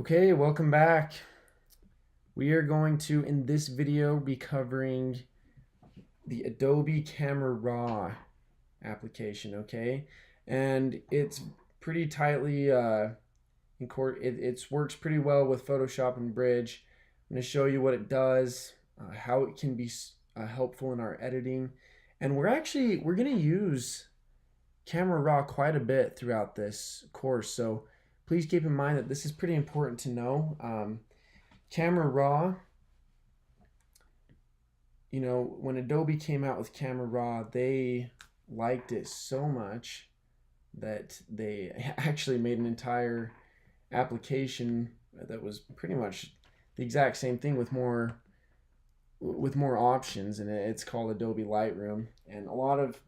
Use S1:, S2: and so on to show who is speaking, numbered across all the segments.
S1: Okay, welcome back. We are going to, in this video, be covering the Adobe Camera Raw application, okay? And it's pretty tightly, it works pretty well with Photoshop and Bridge. I'm going to show you what it does, how it can be helpful in our editing. And we're going to use Camera Raw quite a bit throughout this course, so please keep in mind that this is pretty important to know. Camera Raw, when Adobe came out with Camera Raw, they liked it so much that they actually made an entire application that was pretty much the exact same thing with more options, and it's called Adobe Lightroom. And a lot of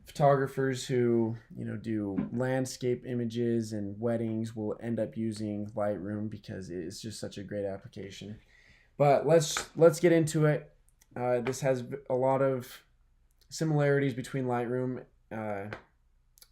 S1: photographers who do landscape images and weddings will end up using Lightroom because it's just such a great application. But let's get into it. This has a lot of similarities between Lightroom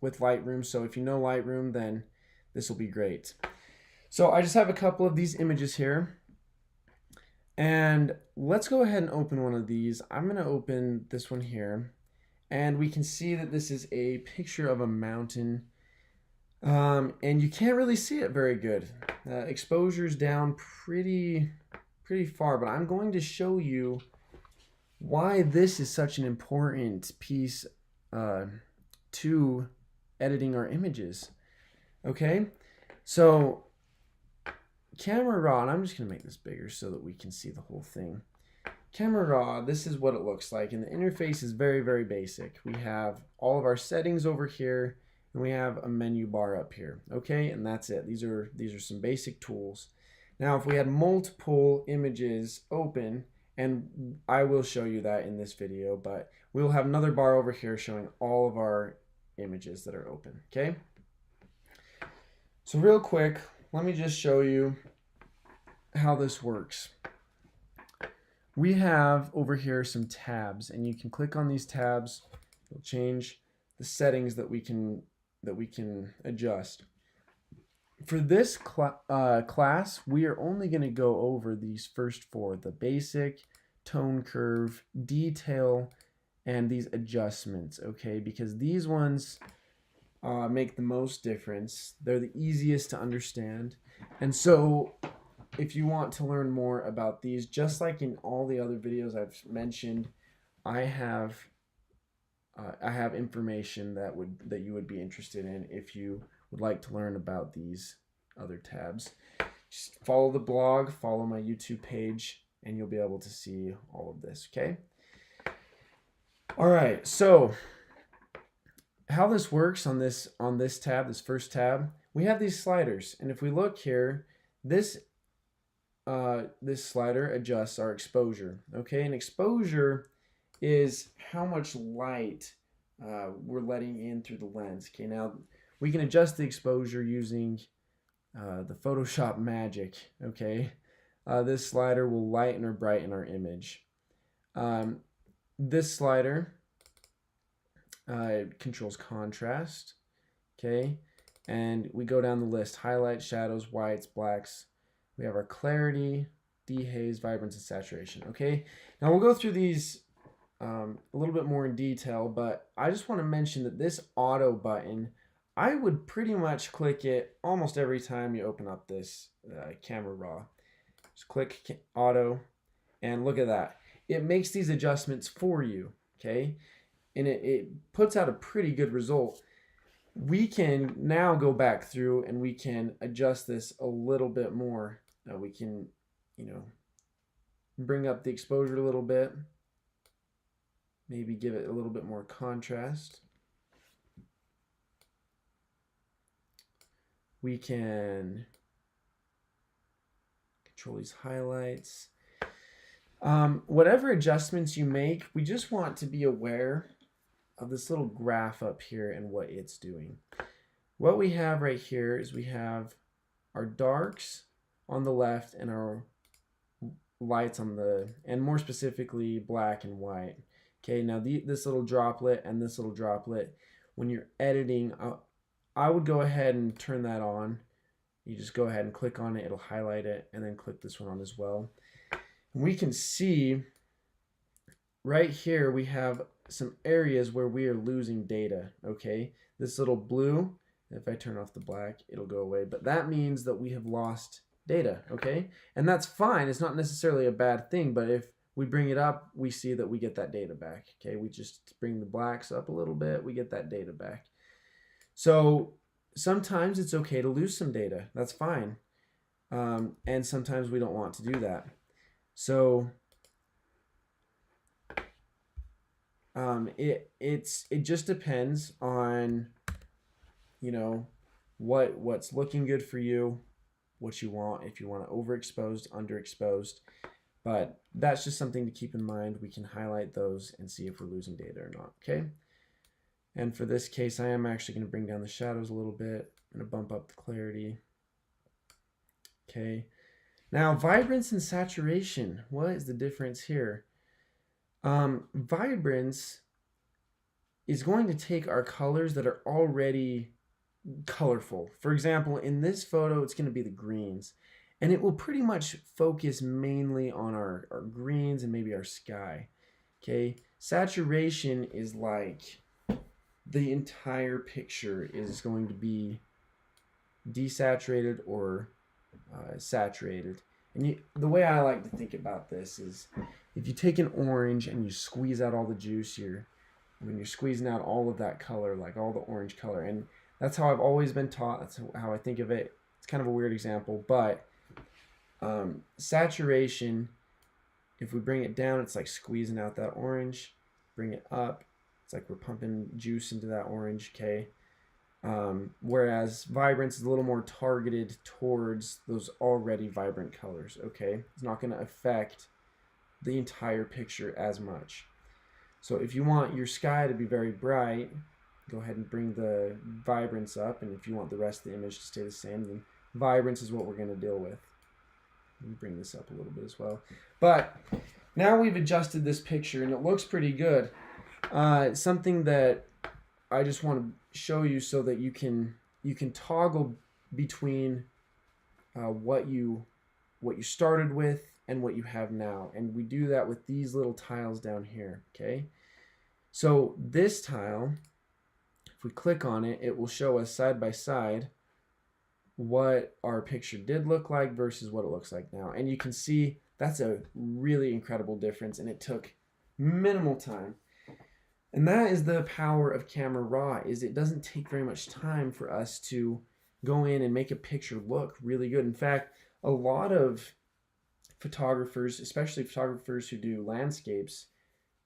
S1: with Lightroom. So if you know Lightroom, then this will be great. So I just have a couple of these images here. And let's go ahead and open one of these. I'm going to open this one here. And we can see that this is a picture of a mountain. And you can't really see it very good. Exposure's down pretty far, but I'm going to show you why this is such an important piece to editing our images. Okay, so Camera Raw, and I'm just going to make this bigger so that we can see the whole thing. Camera Raw, this is what it looks like, and the interface is very basic. We have all of our settings over here, and we have a menu bar up here. Okay, and that's it. These are some basic tools. Now, if we had multiple images open, and I will show you that in this video, but we'll have another bar over here showing all of our images that are open. Okay, so real quick, let me just show you how this works. We have over here some tabs, and you can click on these tabs. It'll change the settings that we can adjust. For this class, we are only going to go over these first four: the basic, tone curve, detail, and these adjustments. Okay, because these ones make the most difference. They're the easiest to understand, and so if you want to learn more about these, just like in all the other videos I've mentioned, I have information that you would be interested in if you would like to learn about these other tabs. Just follow the blog, follow my YouTube page, and you'll be able to see all of this, okay? All right, so how this works on this tab, this first tab, we have these sliders, and if we look here, this slider adjusts our exposure. Okay, and exposure is how much light we're letting in through the lens. Okay, now we can adjust the exposure using the Photoshop magic. Okay, this slider will lighten or brighten our image. This slider controls contrast. Okay, and we go down the list: highlights, shadows, whites, blacks. We have our clarity, dehaze, vibrance, and saturation. Okay, now we'll go through these a little bit more in detail, but I just want to mention that this auto button, I would pretty much click it almost every time you open up this Camera Raw. Just click auto, and look at that. It makes these adjustments for you, okay? And it puts out a pretty good result. We can now go back through and we can adjust this a little bit more. We can, bring up the exposure a little bit, maybe give it a little bit more contrast. We can control these highlights. Whatever adjustments you make, we just want to be aware of this little graph up here and what it's doing. What we have right here is we have our darks on the left and our lights on the, and more specifically black and white. Okay, now this little droplet and this little droplet, when you're editing, I would go ahead and turn that on You just go ahead and click on it, it'll highlight it, and then click this one on as well. And we can see right here we have some areas where we are losing data, okay? This little blue, if I turn off the black, it'll go away, but that means that we have lost data, okay? And that's fine, it's not necessarily a bad thing, but if we bring it up, we see that we get that data back, okay? We just bring the blacks up a little bit, we get that data back. So sometimes it's okay to lose some data, that's fine. And sometimes we don't want to do that. So it just depends on, you know, what's looking good for you, what you want, if you want it overexposed, underexposed. But that's just something to keep in mind. We can highlight those and see if we're losing data or not, okay? And for this case, I am actually going to bring down the shadows a little bit. I'm going to bump up the clarity. Okay. Now, vibrance and saturation. What is the difference here? Vibrance is going to take our colors that are already colorful. For example, in this photo, it's going to be the greens. And it will pretty much focus mainly on our greens and maybe our sky. Okay. Saturation is like the entire picture is going to be desaturated or saturated. And the way I like to think about this is if you take an orange and you squeeze out all the juice, when you're squeezing out all of that color, like all the orange color. And that's how I've always been taught. That's how I think of it. It's kind of a weird example, but saturation, if we bring it down, it's like squeezing out that orange. Bring it up, it's like we're pumping juice into that orange, okay? Whereas vibrance is a little more targeted towards those already vibrant colors, okay? It's not going to affect the entire picture as much. So if you want your sky to be very bright, go ahead and bring the vibrance up, and if you want the rest of the image to stay the same, then vibrance is what we're going to deal with. Let me bring this up a little bit as well. But now we've adjusted this picture, and it looks pretty good. Something that I just want to show you so that you can toggle between what you started with and what you have now, and we do that with these little tiles down here. Okay, so this tile, if we click on it, it will show us side by side what our picture did look like versus what it looks like now, and you can see that's a really incredible difference, and it took minimal time. And that is the power of Camera Raw, is it doesn't take very much time for us to go in and make a picture look really good. In fact, a lot of photographers, especially photographers who do landscapes,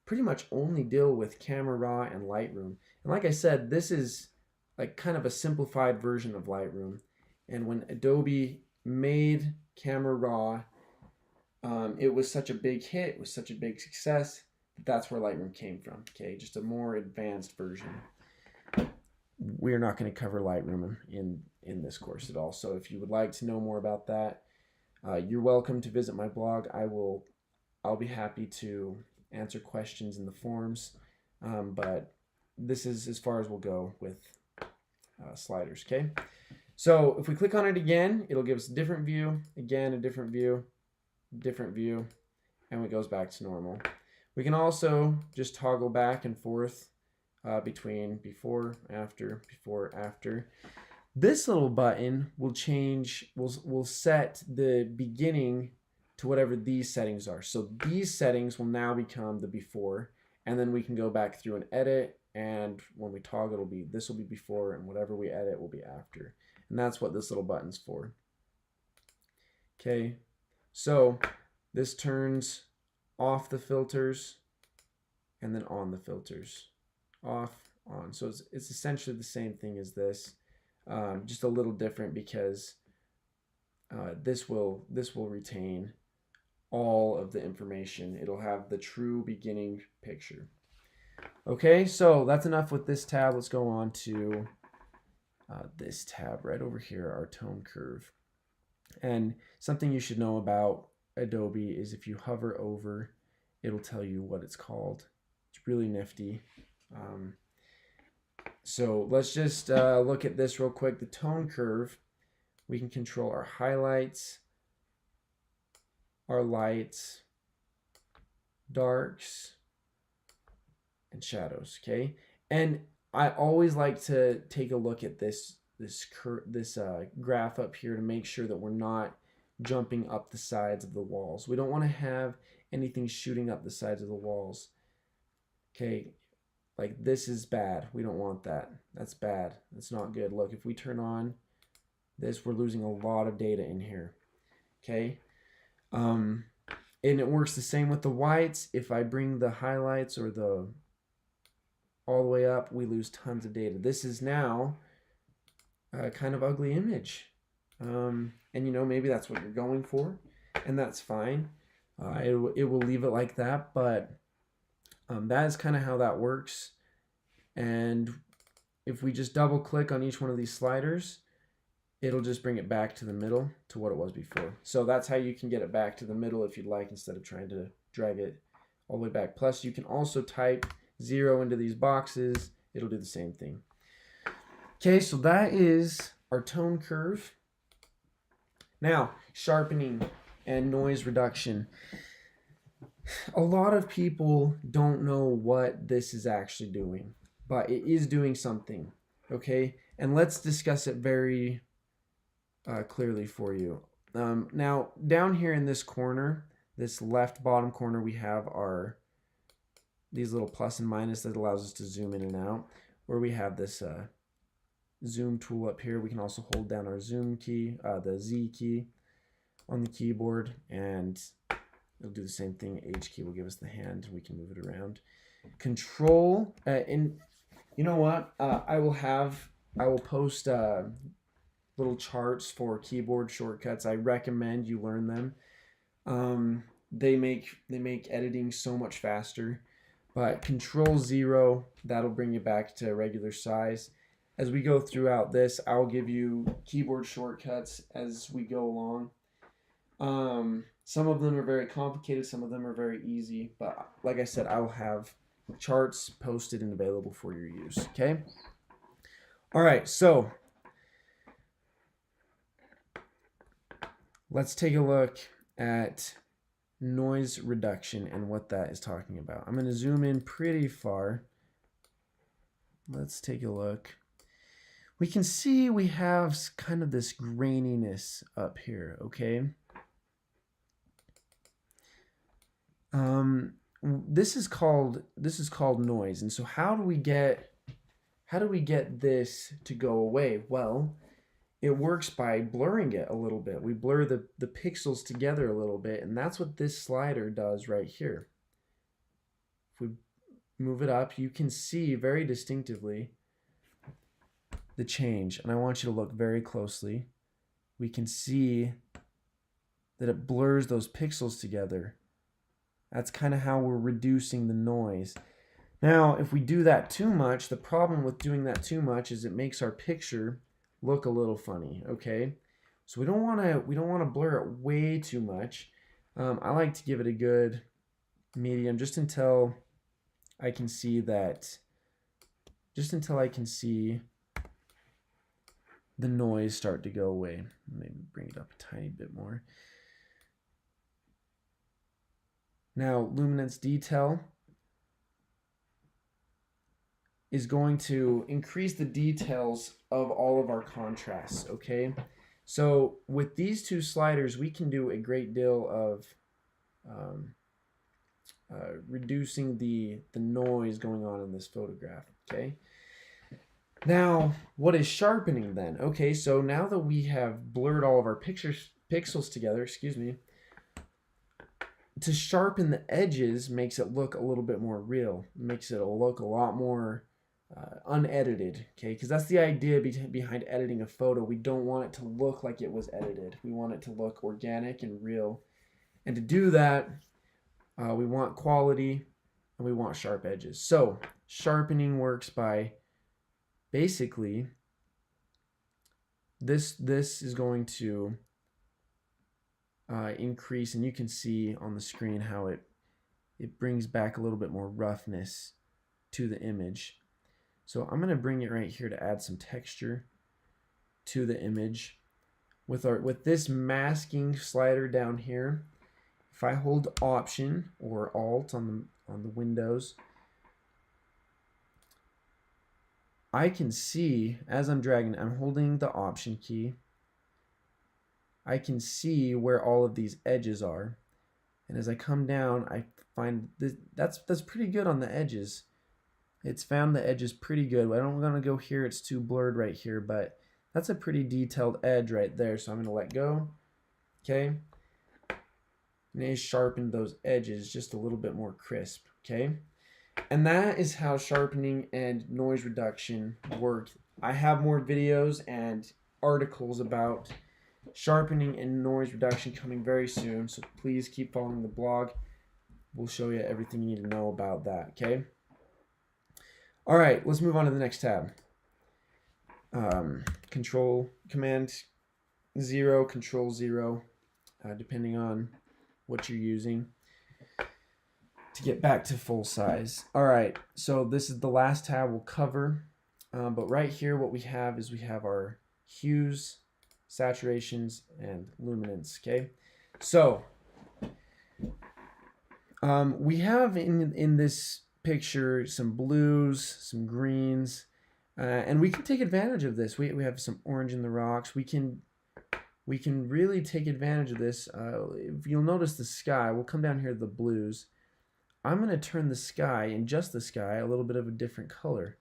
S1: pretty much only deal with Camera Raw and Lightroom. And like I said, this is like kind of a simplified version of Lightroom. And when Adobe made Camera Raw, it was such a big hit, it was such a big success, that's where Lightroom came from, okay? Just a more advanced version. We're not going to cover Lightroom in this course at all. So if you would like to know more about that, you're welcome to visit my blog. I'll be happy to answer questions in the forums, but this is as far as we'll go with sliders, okay? So if we click on it again, it'll give us a different view, again, a different view, and it goes back to normal. We can also just toggle back and forth between before, after. This little button will change, will set the beginning to whatever these settings are. So these settings will now become the before, and then we can go back through and edit, and when we toggle, this will be before, and whatever we edit will be after. And that's what this little button's for. Okay, so this turns off the filters and then on the filters. Off, on. So it's essentially the same thing as this, just a little different because this will retain all of the information. It'll have the true beginning picture. Okay, so that's enough with this tab. Let's go on to this tab right over here, our tone curve. And something you should know about Adobe is if you hover over, it'll tell you what it's called. It's really nifty. So let's just look at this real quick. The tone curve, We can control our highlights, our lights, darks, and shadows, okay? And I always like to take a look at this graph up here to make sure that we're not jumping up the sides of the walls. We don't want to have anything shooting up the sides of the walls. Okay, like this is bad. We don't want that. That's bad. That's not good. Look, if we turn on this, we're losing a lot of data in here. Okay, and it works the same with the whites. If I bring the highlights or the all the way up, we lose tons of data. This is now a kind of ugly image. And you know, maybe that's what you're going for, and that's fine. It will leave it like that, but that is kind of how that works. And if we just double click on each one of these sliders, it'll just bring it back to the middle to what it was before. So that's how you can get it back to the middle if you'd like, instead of trying to drag it all the way back. Plus, you can also type 0 into these boxes. It'll do the same thing. Okay, so that is our tone curve. Now, sharpening and noise reduction. A lot of people don't know what this is actually doing, but it is doing something, okay? And let's discuss it very clearly for you. Now, down here in this corner, this left bottom corner, we have these little plus and minus that allows us to zoom in and out, where we have this zoom tool up here. We can also hold down our zoom key, the Z key on the keyboard, and it'll do the same thing. H key will give us the hand. We can move it around. Control, and you know what? I will post little charts for keyboard shortcuts. I recommend you learn them. They make editing so much faster. But Control 0, that'll bring you back to regular size. As we go throughout this, I'll give you keyboard shortcuts as we go along. Some of them are very complicated, some of them are very easy, but like I said, I will have charts posted and available for your use, okay? All right, so let's take a look at noise reduction and what that is talking about. I'm going to zoom in pretty far. Let's take a look. We can see we have kind of this graininess up here, okay? This is called noise. And so how do we get this to go away? Well, it works by blurring it a little bit. We blur the pixels together a little bit, and that's what this slider does right here. If we move it up, you can see very distinctively the change, and I want you to look very closely. We can see that it blurs those pixels together. That's kind of how we're reducing the noise. Now, if we do that too much, the problem with doing that too much is it makes our picture look a little funny, okay? So we don't want to blur it way too much. I like to give it a good medium just until I can see the noise start to go away. Maybe bring it up a tiny bit more. Now, luminance detail is going to increase the details of all of our contrasts, okay? So with these two sliders, we can do a great deal of reducing the noise going on in this photograph, okay? Now, what is sharpening then? Okay, so now that we have blurred all of our pixels together, to sharpen the edges makes it look a little bit more real. It makes it look a lot more unedited, okay? Because that's the idea behind editing a photo. We don't want it to look like it was edited. We want it to look organic and real. And to do that, we want quality and we want sharp edges. So sharpening works by basically this is going to increase, and you can see on the screen how it brings back a little bit more roughness to the image. So I'm going to bring it right here to add some texture to the image. with this masking slider down here, if I hold Option or Alt on the Windows, I can see as I'm dragging, I'm holding the Option key. I can see where all of these edges are, and as I come down, I find that's pretty good on the edges. It's found the edges pretty good. I don't want to go here; it's too blurred right here, but that's a pretty detailed edge right there. So I'm going to let go. Okay, and it sharpened those edges just a little bit more crisp. Okay, and that is how sharpening and noise reduction work. I have more videos and articles about sharpening and noise reduction coming very soon, so please keep following the blog. We'll show you everything you need to know about that. Okay, all right, let's move on to the next tab. Command 0, Control 0, depending on what you're using to get back to full size. All right, so this is the last tab we'll cover, but right here what we have is we have our hues, saturations, and luminance. Okay, so we have in this picture some blues, some greens, and we can take advantage of this. We have some orange in the rocks. We can really take advantage of this. If you'll notice the sky, we'll come down here to the blues. I'm going to turn the sky, and just the sky, a little bit of a different color.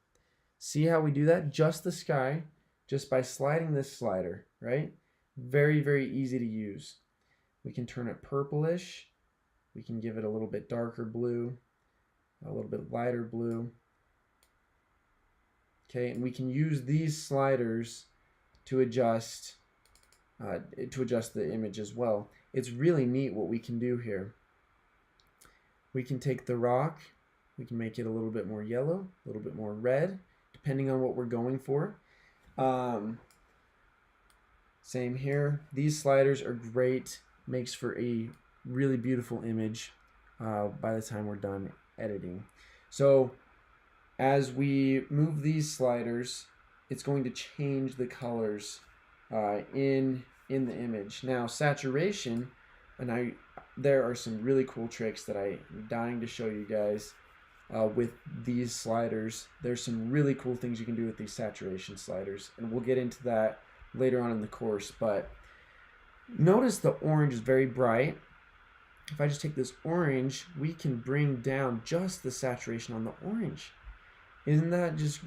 S1: See how we do that? Just the sky, just by sliding this slider, right? Very, very easy to use. We can turn it purplish. We can give it a little bit darker blue, a little bit lighter blue. Okay, and we can use these sliders to adjust the image as well. It's really neat what we can do here. We can take the rock, we can make it a little bit more yellow, a little bit more red, depending on what we're going for. Same here. These sliders are great. Makes for a really beautiful image by the time we're done editing. So as we move these sliders, it's going to change the colors in the image. Now saturation, and there are some really cool tricks that I'm dying to show you guys with these sliders. There's some really cool things you can do with these saturation sliders, and we'll get into that later on in the course. But notice the orange is very bright. If I just take this orange, we can bring down just the saturation on the orange. Isn't that just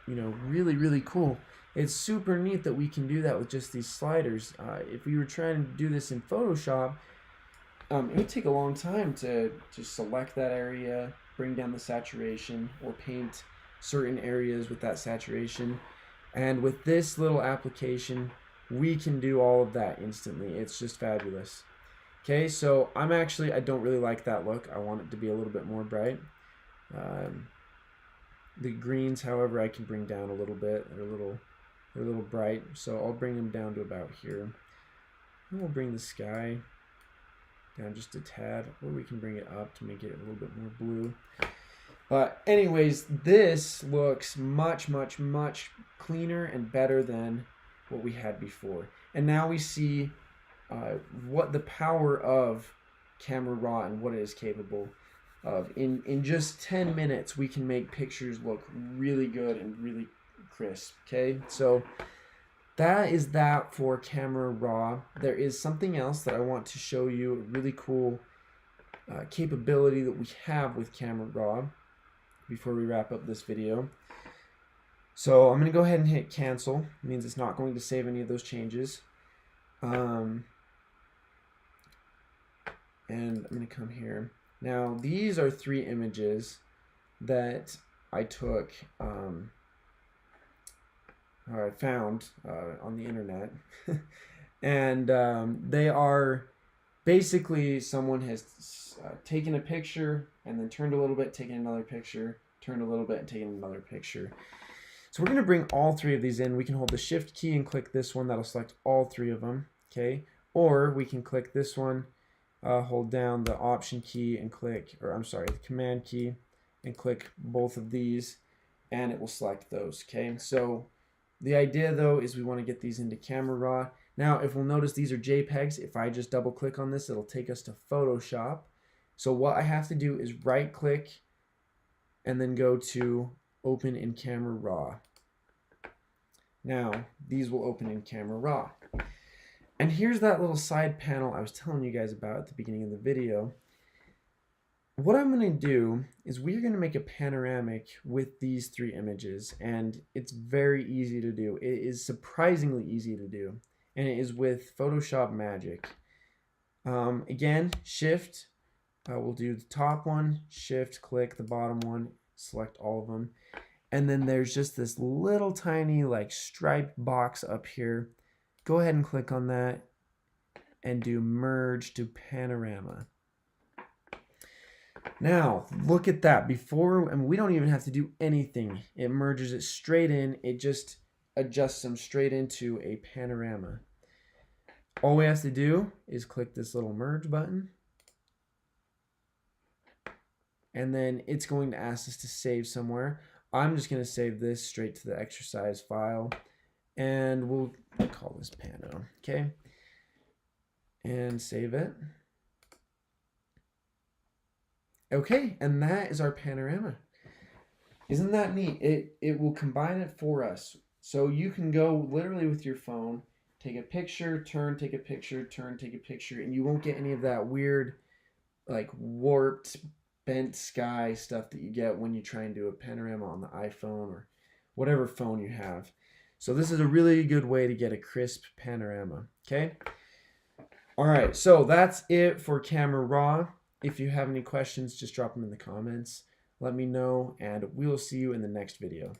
S1: really, really cool? It's super neat that we can do that with just these sliders. If we were trying to do this in Photoshop, it would take a long time to just select that area, bring down the saturation, or paint certain areas with that saturation. And with this little application, we can do all of that instantly. It's just fabulous. Okay, so I don't really like that look. I want it to be a little bit more bright. The greens, however, I can bring down a little bit. They're a little bright, so I'll bring them down to about here. And we'll bring the sky down just a tad, or we can bring it up to make it a little bit more blue. But anyways, this looks much, much, much cleaner and better than what we had before. And now we see what the power of Camera Raw and what it is capable of. In just 10 minutes, we can make pictures look really good and really crisp. Okay, so that is that for Camera Raw. There is something else that I want to show you, a really cool capability that we have with Camera Raw before we wrap up this video. So I'm going to go ahead and hit cancel. It means it's not going to save any of those changes. And I'm going to come here. Now these are 3 images that I took, or I found on the internet. And they are basically someone has taken a picture and then turned a little bit, taken another picture, turned a little bit, and taken another picture. So we're going to bring all 3 of these in. We can hold the shift key and click this one. That'll select all 3 of them. Okay. Or we can click this one, hold down the option key and click, the command key and click both of these, and it will select those. Okay. So The idea though is we want to get these into Camera Raw. Now, if we'll notice, these are JPEGs. If I just double click on this, it'll take us to Photoshop. So what I have to do is right click and then go to Open in Camera Raw. Now, these will open in Camera Raw. And here's that little side panel I was telling you guys about at the beginning of the video. What I'm going to do is we're going to make a panoramic with these 3 images, and it's very easy to do. It is surprisingly easy to do, and it is with Photoshop Magic. Again, Shift, we'll do the top one, Shift, click the bottom one, select all of them, and then there's just this little tiny like striped box up here. Go ahead and click on that and do Merge to Panorama. Now, look at that. We don't even have to do anything. It merges it straight in. It just adjusts them straight into a panorama. All we have to do is click this little merge button. And then it's going to ask us to save somewhere. I'm just going to save this straight to the exercise file. And we'll call this Pano. Okay. And save it. Okay, and that is our panorama. Isn't that neat? It will combine it for us. So you can go literally with your phone, take a picture, turn, take a picture, turn, take a picture, and you won't get any of that weird, like warped, bent sky stuff that you get when you try and do a panorama on the iPhone or whatever phone you have. So this is a really good way to get a crisp panorama, okay? All right, so that's it for Camera Raw. If you have any questions, just drop them in the comments. Let me know, and we will see you in the next video.